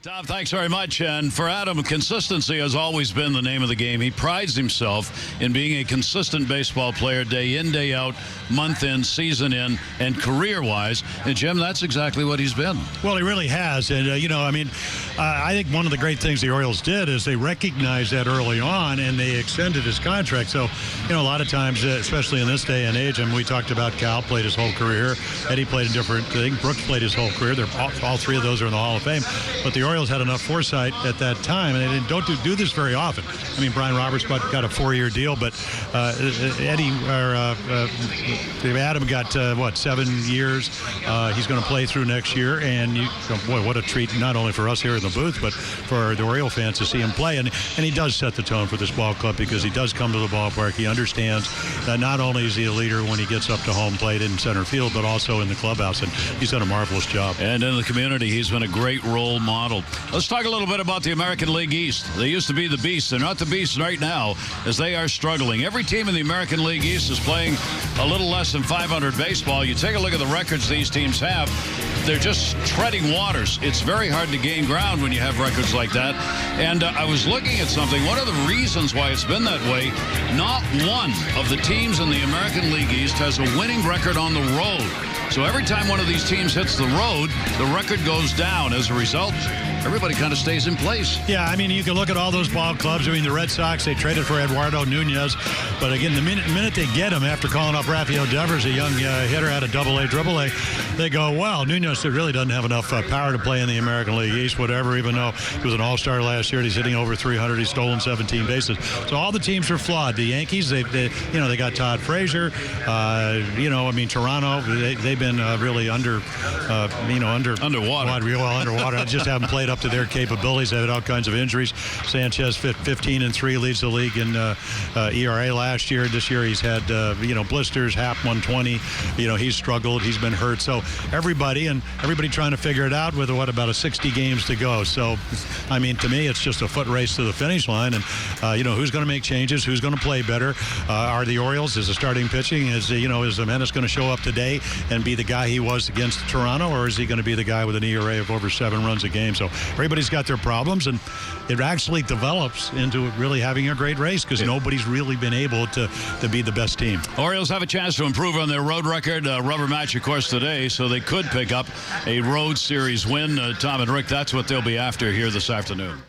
Tom, thanks very much. And for Adam, consistency has always been the name of the game. He prides himself in being a consistent baseball player day in, day out, month in, season in, and career-wise. And, Jim, that's exactly what he's been. Well, he really has. And, I think one of the great things the Orioles did is they recognized that early on, and they extended his contract. So, a lot of times, especially in this day and age, and we talked about Cal played his whole career. Eddie played a different thing. Brooks played his whole career. All three of those are in the Hall of Fame. But the Orioles had enough foresight at that time, and they don't do this very often. I mean, Brian Roberts got a 4-year deal, but Adam got 7 years. He's going to play through next year, and boy, what a treat! Not only for us here in the booth, but for the Oriole fans to see him play. And he does set the tone for this ball club because he does come to the ballpark. He understands that not only is he a leader when he gets up to home plate in center field, but also in the clubhouse, and he's done a marvelous job. And in the community, he's been a great role model. Let's talk a little bit about the American League East. They used to be the Beast. They're not the Beast right now, as they are struggling. Every team in the American League East is playing a little less than 500 baseball. You take a look at the records these teams have. They're just treading waters. It's very hard to gain ground when you have records like that. And I was looking at something. One of the reasons why it's been that way, not one of the teams in the American League East has a winning record on the road. So every time one of these teams hits the road, the record goes down. As a result, everybody kind of stays in place. Yeah, I mean, you can look at all those ball clubs. I mean, the Red Sox, they traded for Eduardo Nunez. But again, the minute they get him, after calling up Rafael Devers, a young hitter out of AA, they go, well, Nunez really doesn't have enough power to play in the American League East, whatever, even though he was an all-star last year. He's hitting over 300. He's stolen 17 bases. So all the teams are flawed. The Yankees, they got Todd Frazier. Toronto, they've been really underwater. Underwater. I just haven't played up to their capabilities. They've had all kinds of injuries. Sanchez 15-3 leads the league in ERA last year. This year he's had blisters, half 120. He's struggled. He's been hurt. So everybody trying to figure it out with about 60 games to go. So I mean, to me, it's just a foot race to the finish line. And who's going to make changes? Who's going to play better? Are the Orioles? Is the starting pitching? Is Jimenez going to show up today and be the guy he was against Toronto, or is he going to be the guy with an ERA of over 7 runs a game? So everybody's got their problems, and it actually develops into really having a great race because nobody's really been able to be the best team. Orioles have a chance to improve on their road record. Rubber match, of course, today, so they could pick up a road series win. Tom and Rick, that's what they'll be after here this afternoon.